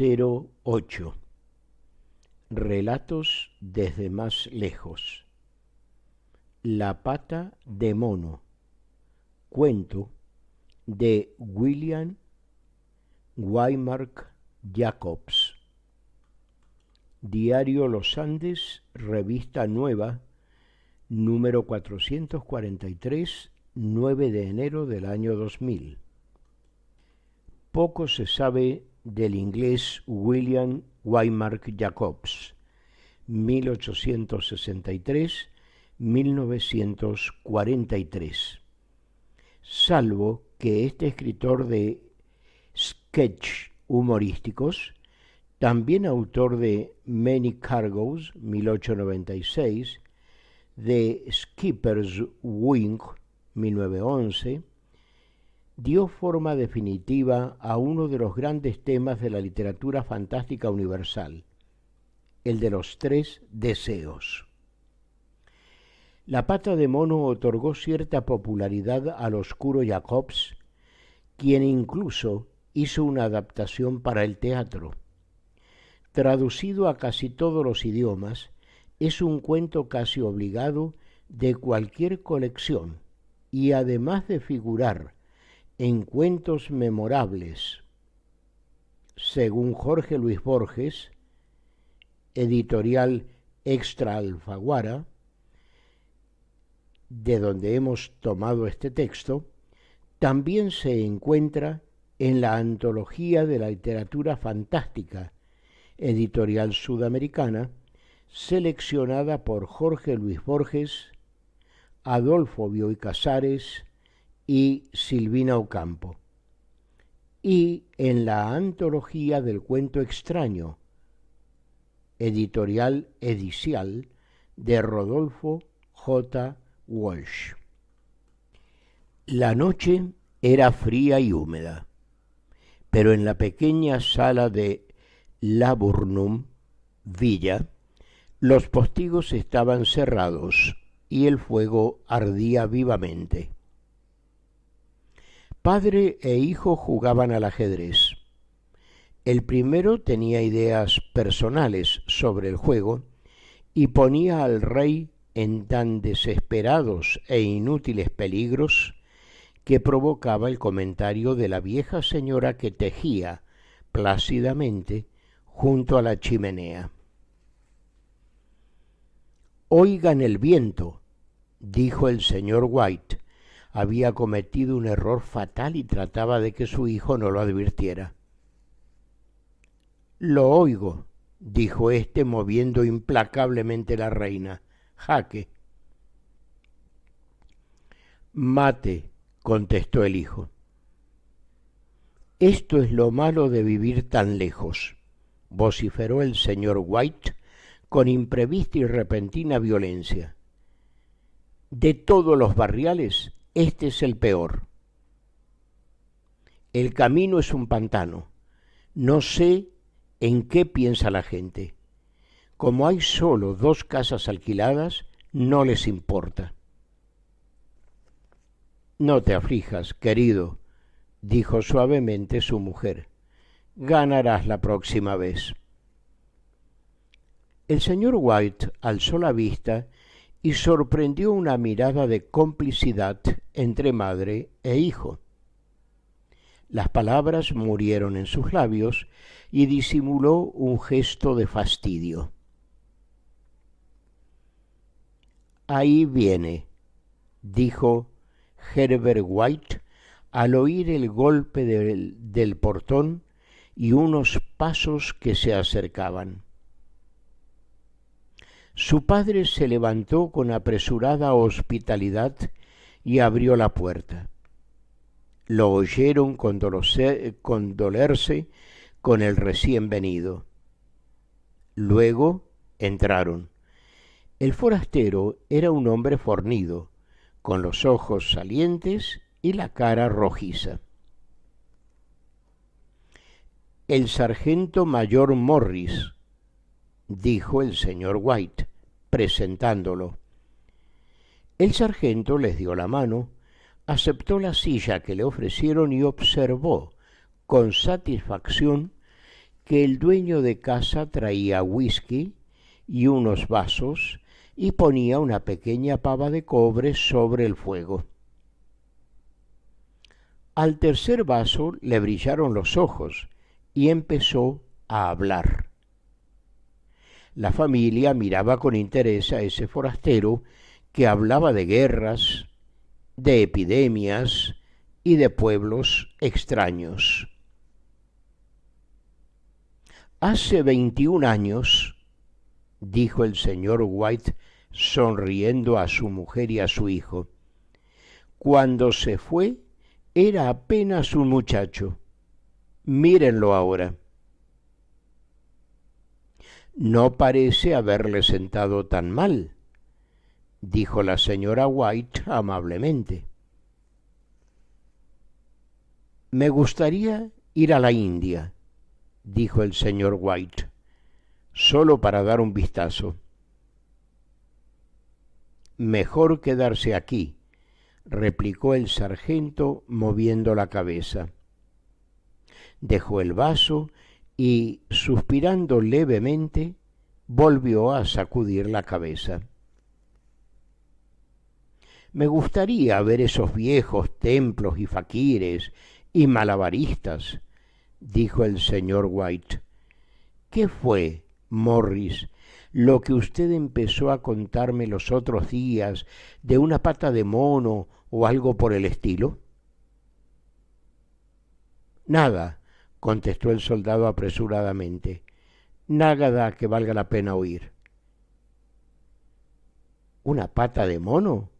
008. Relatos desde más lejos. La pata de mono. Cuento de William Waymark Jacobs. Diario Los Andes, Revista Nueva, número 443, 9 de enero del año 2000. Poco se sabe del inglés William Waymark Jacobs, 1863-1943, salvo que este escritor de sketch humorísticos, también autor de Many Cargoes, 1896, de Skipper's Wing, 1911, dio forma definitiva a uno de los grandes temas de la literatura fantástica universal, el de los 3 deseos. La pata de mono otorgó cierta popularidad al oscuro Jacobs, quien incluso hizo una adaptación para el teatro. Traducido a casi todos los idiomas, es un cuento casi obligado de cualquier colección y además de figurar en cuentos memorables, según Jorge Luis Borges, editorial Extra Alfaguara, de donde hemos tomado este texto, también se encuentra en la Antología de la Literatura Fantástica, editorial sudamericana, seleccionada por Jorge Luis Borges, Adolfo Bioy Casares y Silvina Ocampo, y en la Antología del Cuento Extraño, editorial Edicial, de Rodolfo J. Walsh. La noche era fría y húmeda, pero en la pequeña sala de Laburnum Villa, los postigos estaban cerrados y el fuego ardía vivamente. Padre e hijo jugaban al ajedrez. El primero tenía ideas personales sobre el juego y ponía al rey en tan desesperados e inútiles peligros que provocaba el comentario de la vieja señora que tejía plácidamente junto a la chimenea. «Oigan el viento», dijo el señor White. Había cometido un error fatal y trataba de que su hijo no lo advirtiera. «Lo oigo», dijo éste, moviendo implacablemente la reina. «Jaque». «Mate», contestó el hijo. «Esto es lo malo de vivir tan lejos», vociferó el señor White con imprevista y repentina violencia. «De todos los barriales, este es el peor. El camino es un pantano. No sé en qué piensa la gente. Como hay solo 2 casas alquiladas, no les importa». «No te aflijas, querido», dijo suavemente su mujer. «Ganarás la próxima vez». El señor White alzó la vista y sorprendió una mirada de complicidad entre madre e hijo. Las palabras murieron en sus labios y disimuló un gesto de fastidio. «Ahí viene», dijo Herbert White al oír el golpe del portón y unos pasos que se acercaban. Su padre se levantó con apresurada hospitalidad y abrió la puerta. Lo oyeron condolerse con el recién venido. Luego entraron. El forastero era un hombre fornido, con los ojos salientes y la cara rojiza. «El sargento mayor Morris», dijo el señor White, presentándolo. El sargento les dio la mano, aceptó la silla que le ofrecieron y observó con satisfacción que el dueño de casa traía whisky y unos vasos y ponía una pequeña pava de cobre sobre el fuego. Al tercer vaso le brillaron los ojos y empezó a hablar. La familia miraba con interés a ese forastero que hablaba de guerras, de epidemias y de pueblos extraños. Hace 21 años, dijo el señor White sonriendo a su mujer y a su hijo, cuando se fue era apenas un muchacho. Mírenlo ahora. No parece haberle sentado tan mal, dijo la señora White amablemente. Me gustaría ir a la India, dijo el señor White, solo para dar un vistazo. Mejor quedarse aquí, replicó el sargento moviendo la cabeza. Dejó el vaso y, suspirando levemente, volvió a sacudir la cabeza. Me gustaría ver esos viejos templos y faquires y malabaristas, dijo el señor White. ¿Qué fue, Morris, lo que usted empezó a contarme los otros días de una pata de mono o algo por el estilo? Nada, contestó el soldado apresuradamente. Nada que valga la pena oír. ¿Una pata de mono?,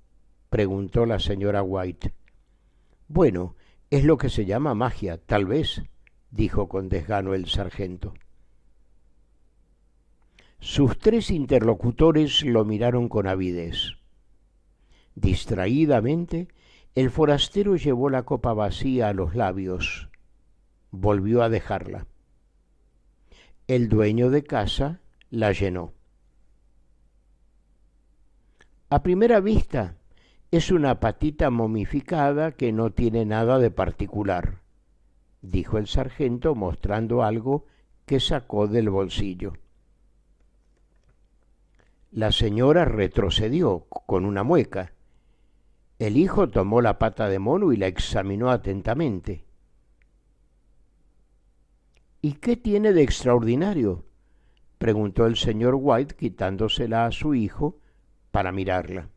preguntó la señora White. Bueno, es lo que se llama magia, tal vez, dijo con desgano el sargento. Sus tres interlocutores lo miraron con avidez. Distraídamente, el forastero llevó la copa vacía a los labios. Volvió a dejarla. El dueño de casa la llenó. A primera vista, es una patita momificada que no tiene nada de particular, dijo el sargento mostrando algo que sacó del bolsillo. La señora retrocedió con una mueca. El hijo tomó la pata de mono y la examinó atentamente. ¿Y qué tiene de extraordinario?, preguntó el señor White quitándosela a su hijo para mirarla.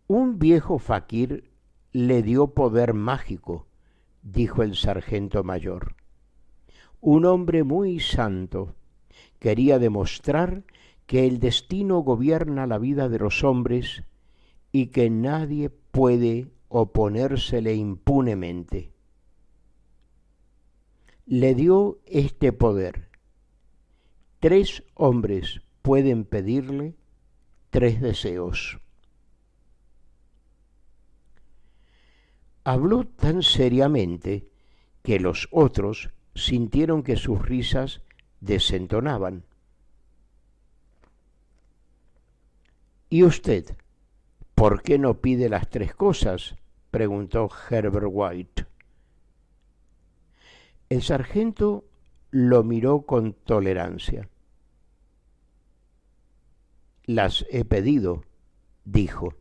Un viejo faquir le dio poder mágico, dijo el sargento mayor. Un hombre muy santo quería demostrar que el destino gobierna la vida de los hombres y que nadie puede oponérsele impunemente. Le dio este poder. 3 hombres pueden pedirle 3 deseos. Habló tan seriamente que los otros sintieron que sus risas desentonaban. ¿Y usted, por qué no pide las 3 cosas?, preguntó Herbert White. El sargento lo miró con tolerancia. Las he pedido, dijo,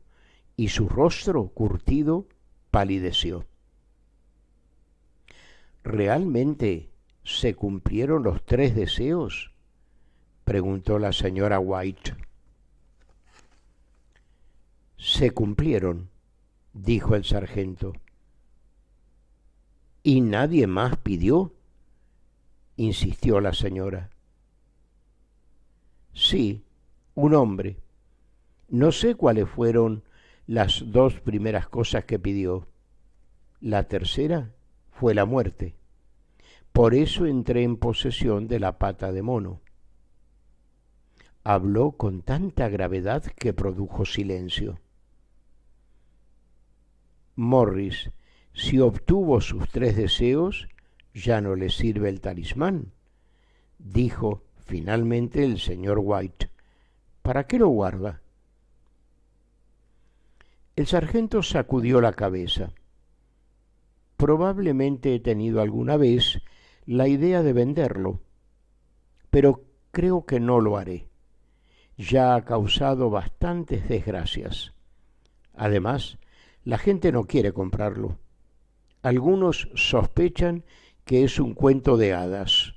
y su rostro curtido palideció. ¿Realmente se cumplieron los 3 deseos?, preguntó la señora White. Se cumplieron, dijo el sargento. ¿Y nadie más pidió?, insistió la señora. Sí, un hombre. No sé cuáles fueron las 2 primeras cosas que pidió. La tercera fue la muerte. Por eso entré en posesión de la pata de mono. Habló con tanta gravedad que produjo silencio. Morris, si obtuvo sus 3 deseos, ya no le sirve el talismán, dijo finalmente el señor White. ¿Para qué lo guarda? El sargento sacudió la cabeza. Probablemente he tenido alguna vez la idea de venderlo, pero creo que no lo haré. Ya ha causado bastantes desgracias. Además, la gente no quiere comprarlo. Algunos sospechan que es un cuento de hadas.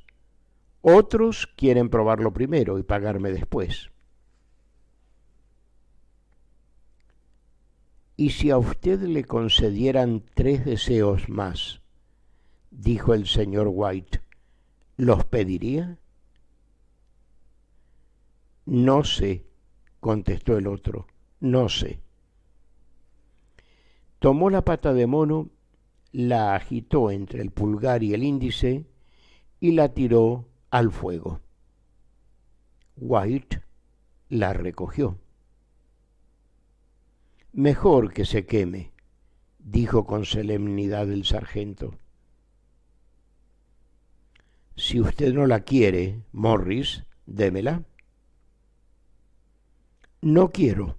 Otros quieren probarlo primero y pagarme después. ¿Y si a usted le concedieran 3 deseos más?, dijo el señor White, ¿los pediría? No sé, contestó el otro, no sé. Tomó la pata de mono, la agitó entre el pulgar y el índice y la tiró al fuego. White la recogió. Mejor que se queme, dijo con solemnidad el sargento. Si usted no la quiere, Morris, démela. No quiero,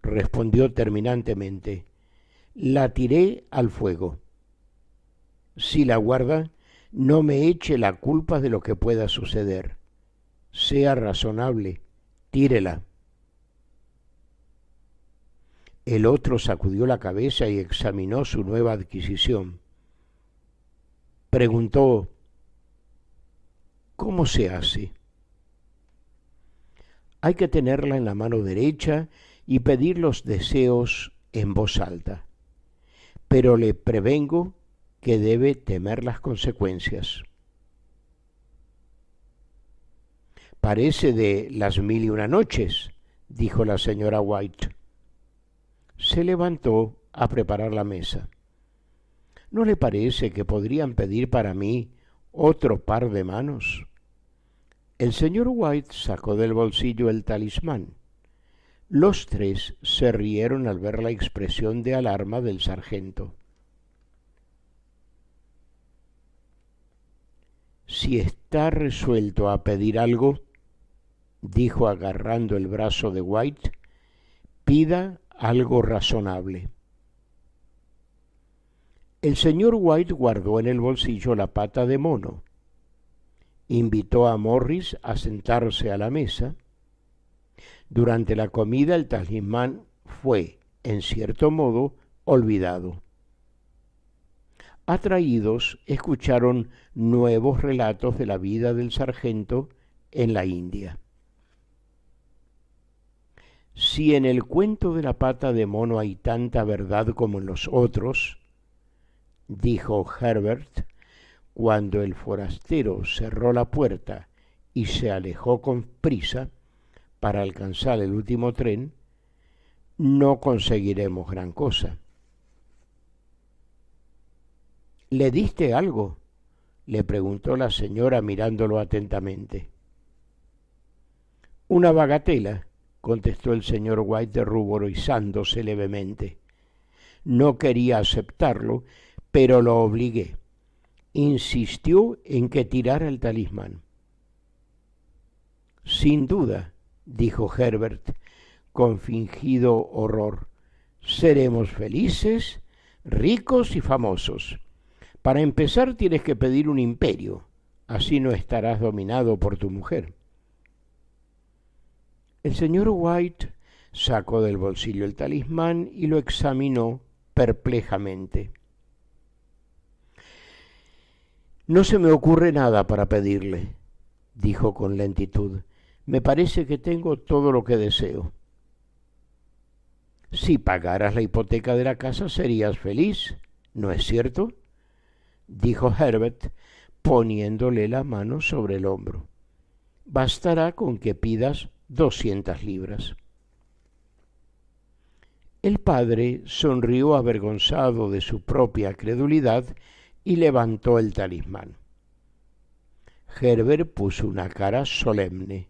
respondió terminantemente. La tiré al fuego. Si la guarda, no me eche la culpa de lo que pueda suceder. Sea razonable, tírela. El otro sacudió la cabeza y examinó su nueva adquisición. Preguntó, ¿cómo se hace? Hay que tenerla en la mano derecha y pedir los deseos en voz alta. Pero le prevengo que debe temer las consecuencias. Parece de Las 1001 noches, dijo la señora White. Se levantó a preparar la mesa. ¿No le parece que podrían pedir para mí otro par de manos? El señor White sacó del bolsillo el talismán. Los tres se rieron al ver la expresión de alarma del sargento. Si está resuelto a pedir algo, dijo agarrando el brazo de White, pida algo razonable. El señor White guardó en el bolsillo la pata de mono, invitó a Morris a sentarse a la mesa. Durante la comida el talismán fue, en cierto modo, olvidado. Atraídos, escucharon nuevos relatos de la vida del sargento en la India. Si en el cuento de la pata de mono hay tanta verdad como en los otros, dijo Herbert, cuando el forastero cerró la puerta y se alejó con prisa para alcanzar el último tren, no conseguiremos gran cosa. ¿Le diste algo?, le preguntó la señora mirándolo atentamente. Una bagatela, contestó el señor White ruborizándose levemente. No quería aceptarlo, pero lo obligué. Insistió en que tirara el talismán. Sin duda, dijo Herbert con fingido horror, seremos felices, ricos y famosos. Para empezar tienes que pedir un imperio, así no estarás dominado por tu mujer. El señor White sacó del bolsillo el talismán y lo examinó perplejamente. No se me ocurre nada para pedirle, dijo con lentitud. Me parece que tengo todo lo que deseo. Si pagaras la hipoteca de la casa serías feliz, ¿no es cierto?, dijo Herbert, poniéndole la mano sobre el hombro. Bastará con que pidas 200 libras. El padre sonrió avergonzado de su propia credulidad y levantó el talismán. Herbert puso una cara solemne,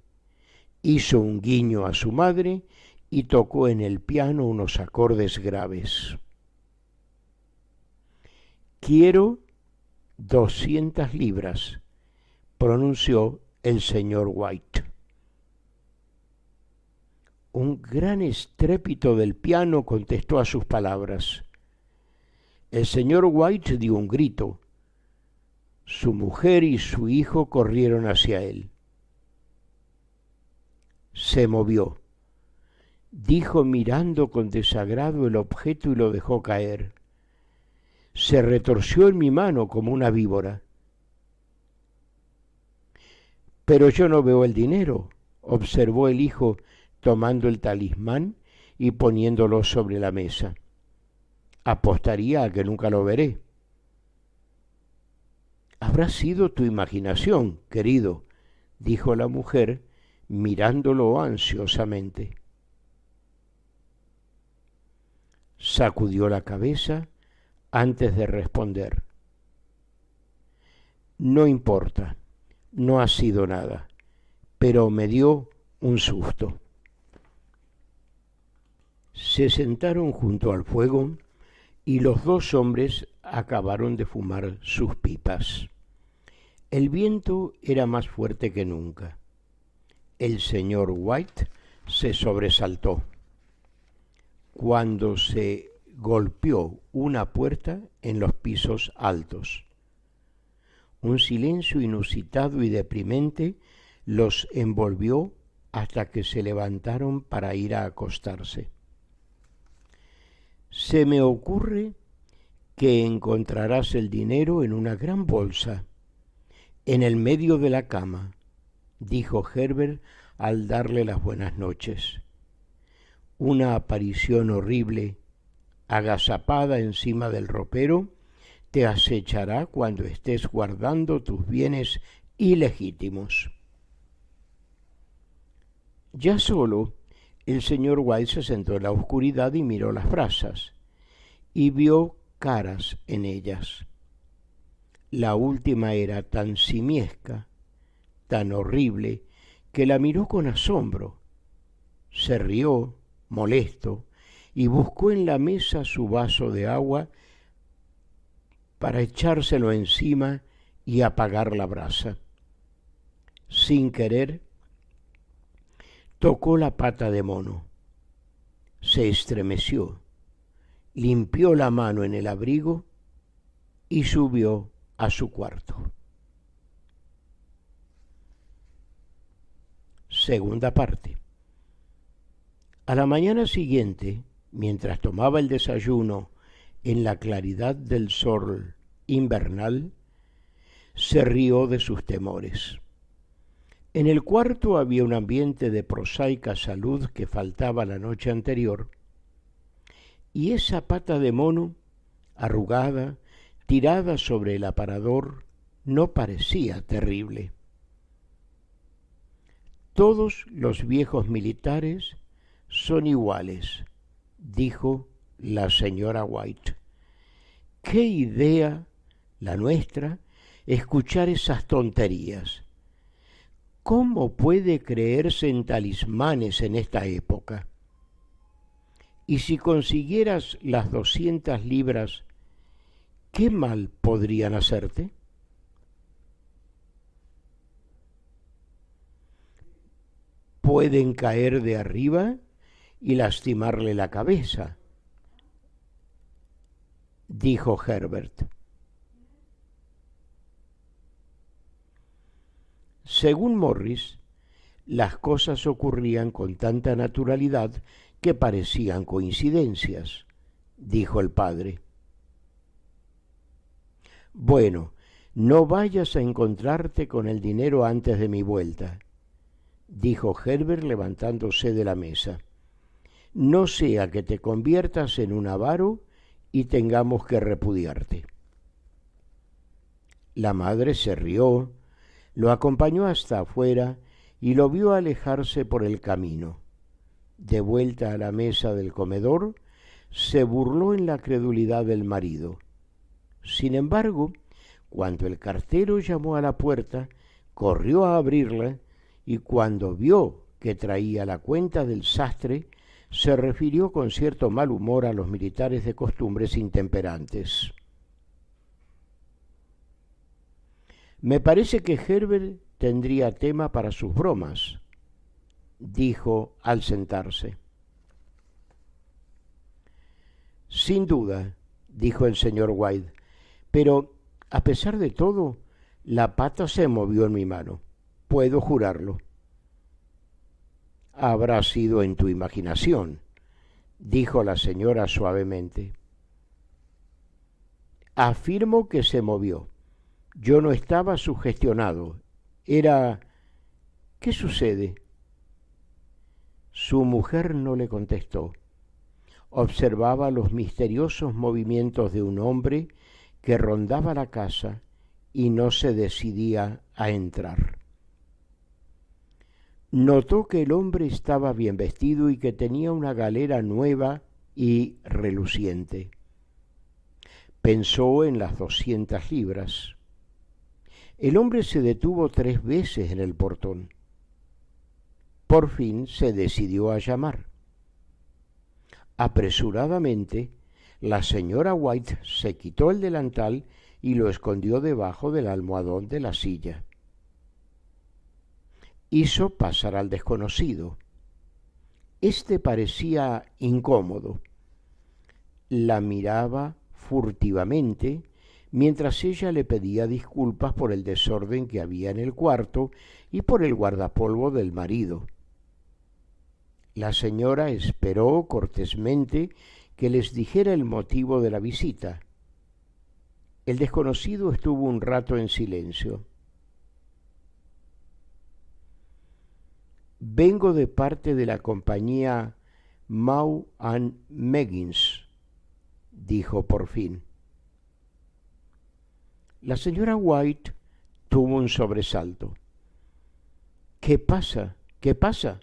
hizo un guiño a su madre y tocó en el piano unos acordes graves. Quiero 200 libras, pronunció el señor White. Un gran estrépito del piano contestó a sus palabras. El señor White dio un grito. Su mujer y su hijo corrieron hacia él. Se movió, dijo mirando con desagrado el objeto y lo dejó caer. Se retorció en mi mano como una víbora. Pero yo no veo el dinero, observó el hijo tomando el talismán y poniéndolo sobre la mesa. Apostaría a que nunca lo veré. Habrá sido tu imaginación, querido, dijo la mujer, mirándolo ansiosamente. Sacudió la cabeza antes de responder. No importa, no ha sido nada, pero me dio un susto. Se sentaron junto al fuego y los dos hombres acabaron de fumar sus pipas. El viento era más fuerte que nunca. El señor White se sobresaltó cuando se golpeó una puerta en los pisos altos. Un silencio inusitado y deprimente los envolvió hasta que se levantaron para ir a acostarse. Se me ocurre que encontrarás el dinero en una gran bolsa, en el medio de la cama, dijo Herbert al darle las buenas noches. Una aparición horrible, agazapada encima del ropero, te acechará cuando estés guardando tus bienes ilegítimos. Ya solo, el señor White se sentó en la oscuridad y miró las brasas, y vio caras en ellas. La última era tan simiesca, tan horrible, que la miró con asombro. Se rió, molesto, y buscó en la mesa su vaso de agua para echárselo encima y apagar la brasa. Sin querer, tocó la pata de mono. Se estremeció, limpió la mano en el abrigo y subió a su cuarto. Segunda parte. A la mañana siguiente, mientras tomaba el desayuno en la claridad del sol invernal, se rió de sus temores. En el cuarto había un ambiente de prosaica salud que faltaba la noche anterior, y esa pata de mono, arrugada, tirada sobre el aparador, no parecía terrible. Todos los viejos militares son iguales, dijo la señora White. ¡Qué idea la nuestra escuchar esas tonterías! ¿Cómo puede creerse en talismanes en esta época? Y si consiguieras las 200 libras, ¿qué mal podrían hacerte? Pueden caer de arriba y lastimarle la cabeza, dijo Herbert. Según Morris, las cosas ocurrían con tanta naturalidad que parecían coincidencias, dijo el padre. Bueno, no vayas a encontrarte con el dinero antes de mi vuelta, dijo Herbert levantándose de la mesa. No sea que te conviertas en un avaro y tengamos que repudiarte. La madre se rió, lo acompañó hasta afuera y lo vio alejarse por el camino. De vuelta a la mesa del comedor, se burló en la credulidad del marido. Sin embargo, cuando el cartero llamó a la puerta, corrió a abrirla y cuando vio que traía la cuenta del sastre, se refirió con cierto mal humor a los militares de costumbres intemperantes. Me parece que Herbert tendría tema para sus bromas, dijo al sentarse. Sin duda, dijo el señor White, pero a pesar de todo, La pata se movió en mi mano. Puedo jurarlo. Habrá sido en tu imaginación, dijo la señora suavemente. Afirmo que se movió. Yo no estaba sugestionado. Era... ¿Qué sucede? Su mujer no le contestó. Observaba los misteriosos movimientos de un hombre que rondaba la casa y no se decidía a entrar. Notó que el hombre estaba bien vestido y que tenía una galera nueva y reluciente. Pensó en las 200 libras. El hombre se detuvo 3 veces en el portón. Por fin se decidió a llamar. Apresuradamente, la señora White se quitó el delantal y lo escondió debajo del almohadón de la silla. Hizo pasar al desconocido. Este parecía incómodo. La miraba furtivamente mientras ella le pedía disculpas por el desorden que había en el cuarto y por el guardapolvo del marido. La señora esperó cortésmente que les dijera el motivo de la visita. El desconocido estuvo un rato en silencio. Vengo de parte de la compañía Maw and Meggins, dijo por fin. La señora White tuvo un sobresalto. ¿Qué pasa? ¿Qué pasa?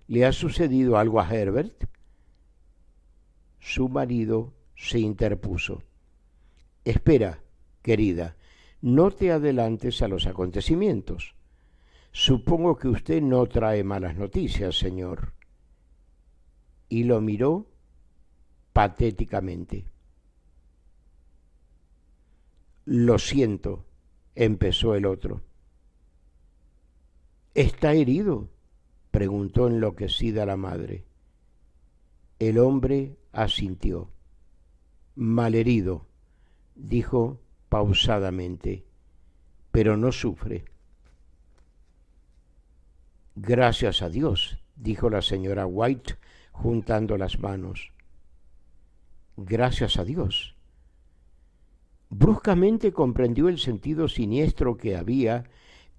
¿Le ha sucedido algo a Herbert? Su marido se interpuso. Espera, querida, no te adelantes a los acontecimientos. Supongo que usted no trae malas noticias, señor. Y lo miró patéticamente. Lo siento, empezó el otro. ¿Está herido?, preguntó enloquecida la madre. El hombre asintió. Malherido, dijo pausadamente, pero no sufre. Gracias a Dios, dijo la señora White, juntando las manos. Gracias a Dios. Bruscamente comprendió el sentido siniestro que había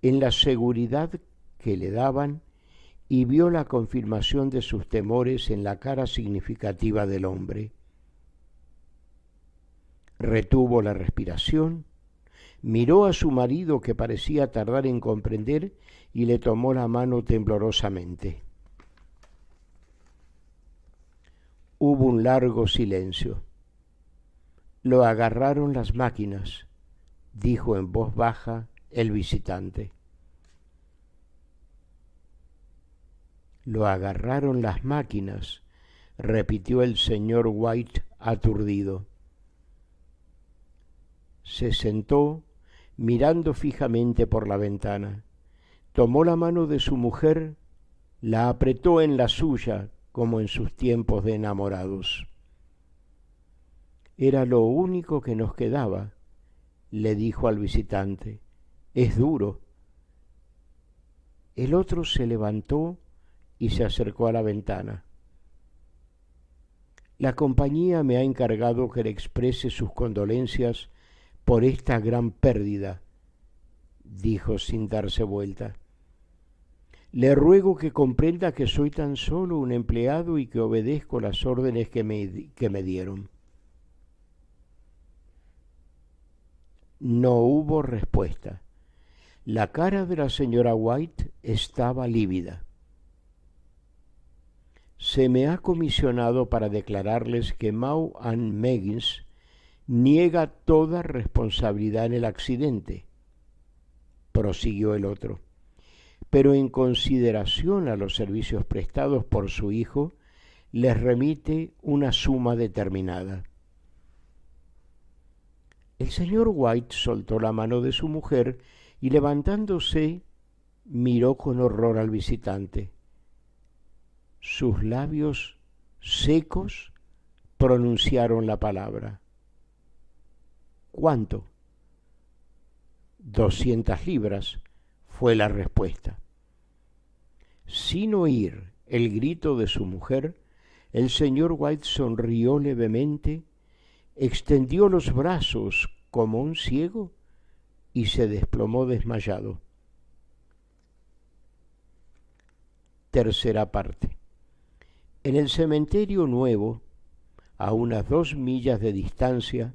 en la seguridad que le daban y vio la confirmación de sus temores en la cara significativa del hombre. Retuvo la respiración, miró a su marido que parecía tardar en comprender y le tomó la mano temblorosamente. Hubo un largo silencio. Lo agarraron las máquinas, dijo en voz baja el visitante. Lo agarraron las máquinas, repitió el señor White aturdido. Se sentó mirando fijamente por la ventana. Tomó la mano de su mujer, la apretó en la suya como en sus tiempos de enamorados. Era lo único que nos quedaba, le dijo al visitante. Es duro. El otro se levantó y se acercó a la ventana. La compañía me ha encargado que le exprese sus condolencias por esta gran pérdida, dijo sin darse vuelta. Le ruego que comprenda que soy tan solo un empleado y que obedezco las órdenes que me dieron. No hubo respuesta. La cara de la señora White estaba lívida. Se me ha comisionado para declararles que Maw and Meggins niega toda responsabilidad en el accidente, prosiguió el otro, pero en consideración a los servicios prestados por su hijo, les remite una suma determinada. El señor White soltó la mano de su mujer y levantándose miró con horror al visitante. Sus labios secos pronunciaron la palabra. ¿Cuánto? 200 libras, fue la respuesta. Sin oír el grito de su mujer, el señor White sonrió levemente, extendió los brazos como un ciego y se desplomó desmayado. Tercera parte. En el cementerio nuevo, a unas 2 millas de distancia,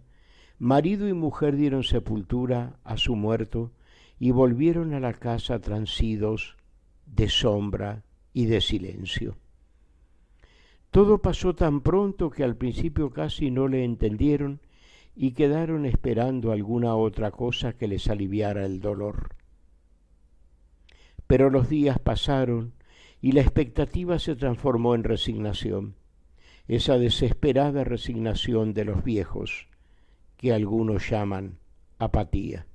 marido y mujer dieron sepultura a su muerto y volvieron a la casa transidos de sombra y de silencio. Todo pasó tan pronto que al principio casi no le entendieron y quedaron esperando alguna otra cosa que les aliviara el dolor. Pero los días pasaron y la expectativa se transformó en resignación, esa desesperada resignación de los viejos, que algunos llaman apatía.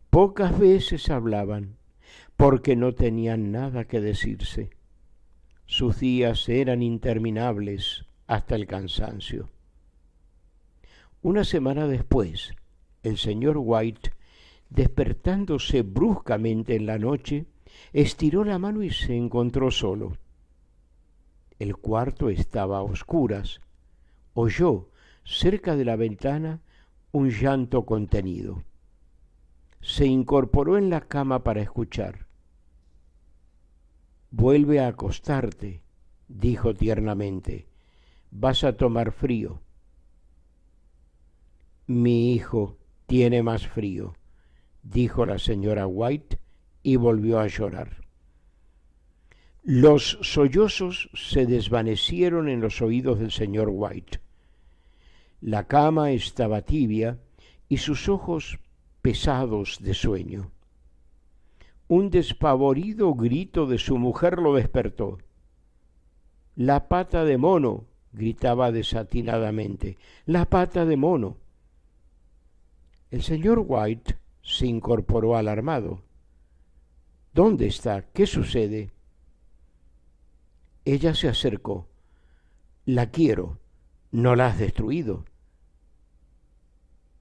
Pocas veces hablaban, porque no tenían nada que decirse. Sus días eran interminables hasta el cansancio. Una semana después, el señor White, despertándose bruscamente en la noche, estiró la mano y se encontró solo. El cuarto estaba a oscuras. Oyó, cerca de la ventana, un llanto contenido. Se incorporó en la cama para escuchar. «Vuelve a acostarte», dijo tiernamente. «Vas a tomar frío». «Mi hijo tiene más frío», dijo la señora White y volvió a llorar. Los sollozos se desvanecieron en los oídos del señor White. La cama estaba tibia y sus ojos pesados de sueño. Un despavorido grito de su mujer lo despertó. «La pata de mono», gritaba desatinadamente. «La pata de mono». El señor White se incorporó alarmado. «¿Dónde está? ¿Qué sucede?» Ella se acercó. «La quiero. ¿No la has destruido?»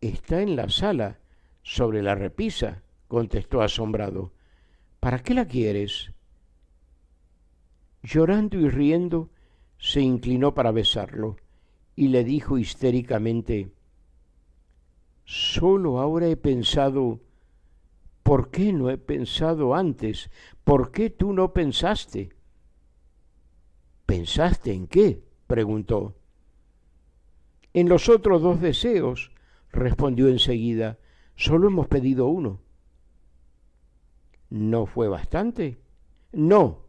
«Está en la sala, sobre la repisa», contestó asombrado. «¿Para qué la quieres?» Llorando y riendo, se inclinó para besarlo y le dijo histéricamente: «Solo ahora he pensado, ¿por qué no he pensado antes? ¿Por qué tú no pensaste?» «¿Pensaste en qué?», preguntó. «En los otros 2 deseos», respondió enseguida. «Solo hemos pedido uno». «¿No fue bastante?» «No»,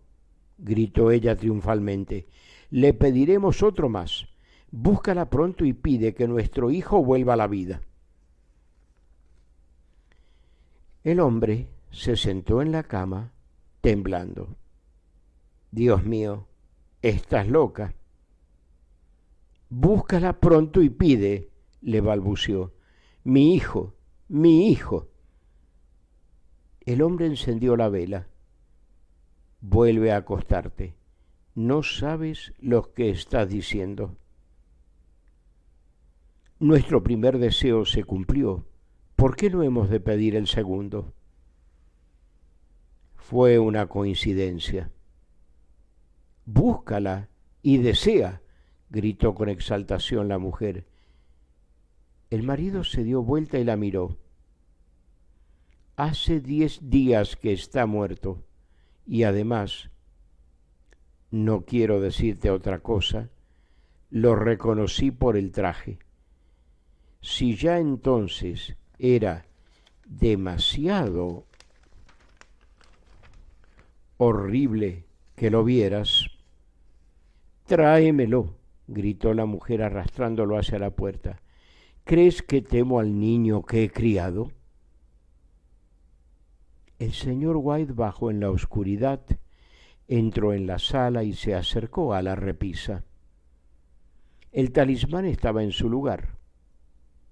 gritó ella triunfalmente. «Le pediremos otro más. Búscala pronto y pide que nuestro hijo vuelva a la vida». El hombre se sentó en la cama, temblando. «Dios mío, estás loca». «Búscala pronto y pide», le balbuceó. «Mi hijo, mi hijo». El hombre encendió la vela. «Vuelve a acostarte. No sabes lo que estás diciendo». Nuestro primer deseo se cumplió. ¿Por qué no hemos de pedir el segundo? Fue una coincidencia. «Búscala y desea», gritó con exaltación la mujer. El marido se dio vuelta y la miró. «Hace 10 días que está muerto y además, no quiero decirte otra cosa, lo reconocí por el traje. Si ya entonces era demasiado horrible que lo vieras». «Tráemelo», gritó la mujer arrastrándolo hacia la puerta. «¿Crees que temo al niño que he criado?» El señor White bajó en la oscuridad, entró en la sala y se acercó a la repisa. El talismán estaba en su lugar.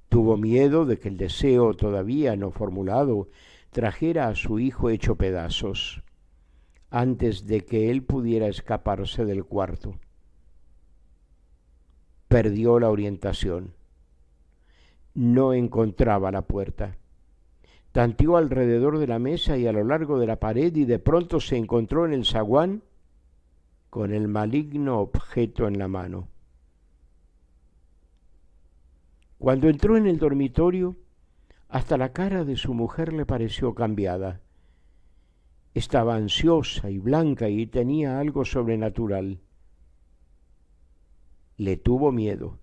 Tuvo miedo de que el deseo todavía no formulado trajera a su hijo hecho pedazos, antes de que él pudiera escaparse del cuarto. Perdió la orientación. No encontraba la puerta. Tanteó alrededor de la mesa y a lo largo de la pared y de pronto se encontró en el zaguán con el maligno objeto en la mano. Cuando entró en el dormitorio, hasta la cara de su mujer le pareció cambiada. Estaba ansiosa y blanca y tenía algo sobrenatural. Le tuvo miedo.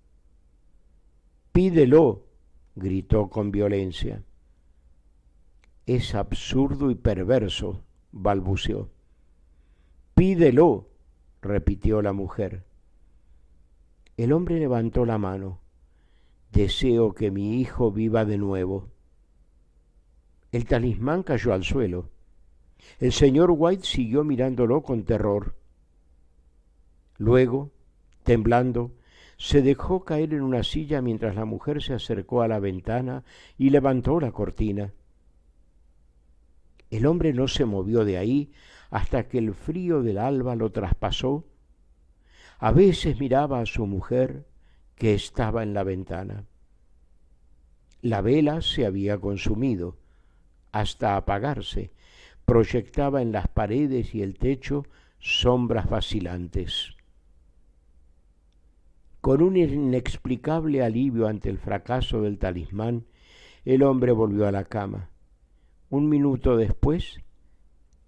«Pídelo», gritó con violencia. «Es absurdo y perverso», balbuceó. «Pídelo», repitió la mujer. El hombre levantó la mano. «Deseo que mi hijo viva de nuevo». El talismán cayó al suelo. El señor White siguió mirándolo con terror. Luego, temblando, se dejó caer en una silla mientras la mujer se acercó a la ventana y levantó la cortina. El hombre no se movió de ahí hasta que el frío del alba lo traspasó. A veces miraba a su mujer, que estaba en la ventana. La vela se había consumido, hasta apagarse. Proyectaba en las paredes y el techo sombras vacilantes. Con un inexplicable alivio ante el fracaso del talismán, el hombre volvió a la cama. Un minuto después,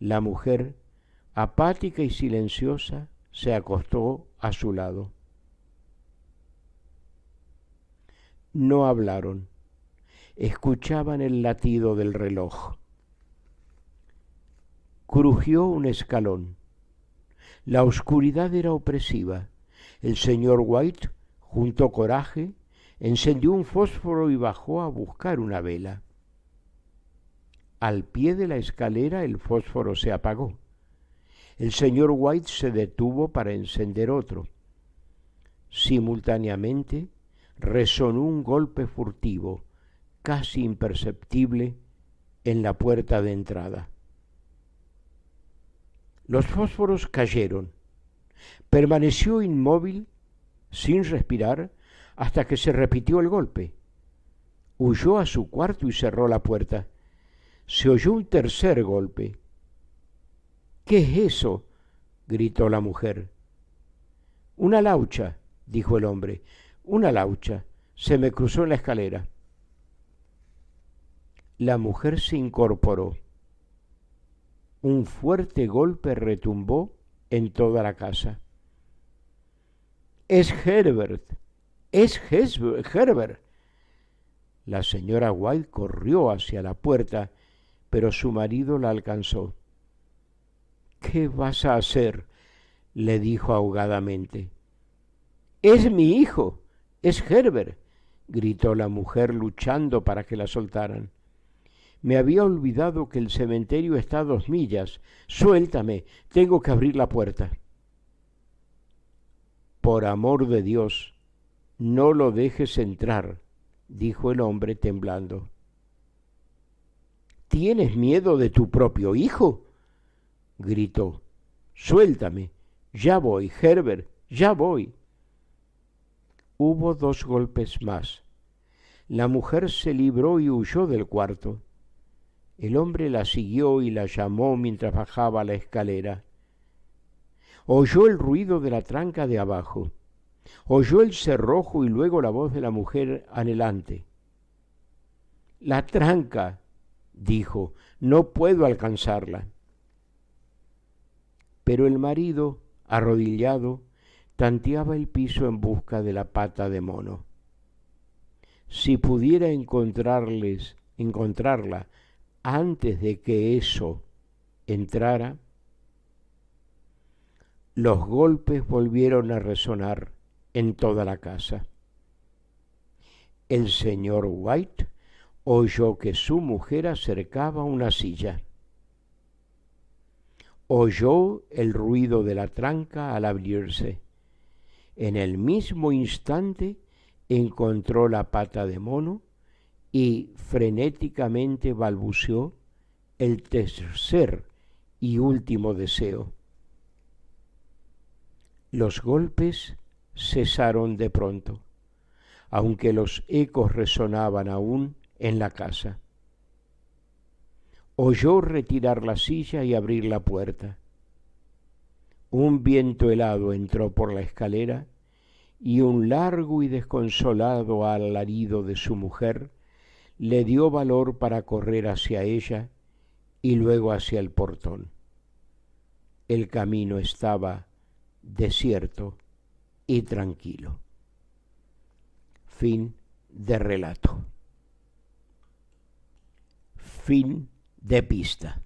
la mujer, apática y silenciosa, se acostó a su lado. No hablaron. Escuchaban el latido del reloj. Crujió un escalón. La oscuridad era opresiva. El señor White juntó coraje, encendió un fósforo y bajó a buscar una vela. Al pie de la escalera el fósforo se apagó. El señor White se detuvo para encender otro. Simultáneamente resonó un golpe furtivo, casi imperceptible, en la puerta de entrada. Los fósforos cayeron. Permaneció inmóvil, sin respirar, hasta que se repitió el golpe. Huyó a su cuarto y cerró la puerta. Se oyó un tercer golpe. «¿Qué es eso?», gritó la mujer. «Una laucha», dijo el hombre. «Una laucha. Se me cruzó en la escalera». La mujer se incorporó. Un fuerte golpe retumbó en toda la casa. «Es Herbert, es Herbert». La señora White corrió hacia la puerta, pero su marido la alcanzó. «¿Qué vas a hacer?», le dijo ahogadamente. «Es mi hijo, es Herbert», gritó la mujer luchando para que la soltaran. «Me había olvidado que el cementerio está a 2 millas. Suéltame, tengo que abrir la puerta». «Por amor de Dios, no lo dejes entrar», dijo el hombre temblando. «¿Tienes miedo de tu propio hijo?», gritó. «Suéltame, ya voy, Herbert, ya voy». Hubo 2 golpes más. La mujer se libró y huyó del cuarto. El hombre la siguió y la llamó mientras bajaba la escalera. Oyó el ruido de la tranca de abajo. Oyó el cerrojo y luego la voz de la mujer anhelante. «La tranca», dijo, «no puedo alcanzarla». Pero el marido, arrodillado, tanteaba el piso en busca de la pata de mono. Si pudiera encontrarla antes de que eso entrara. Los golpes volvieron a resonar en toda la casa. El señor White oyó que su mujer acercaba una silla. Oyó el ruido de la tranca al abrirse. En el mismo instante encontró la pata de mono y frenéticamente balbuceó el tercer y último deseo. Los golpes cesaron de pronto, aunque los ecos resonaban aún en la casa. Oyó retirar la silla y abrir la puerta. Un viento helado entró por la escalera y un largo y desconsolado alarido de su mujer le dio valor para correr hacia ella y luego hacia el portón. El camino estaba desierto y tranquilo. Fin de relato. Fin de pista.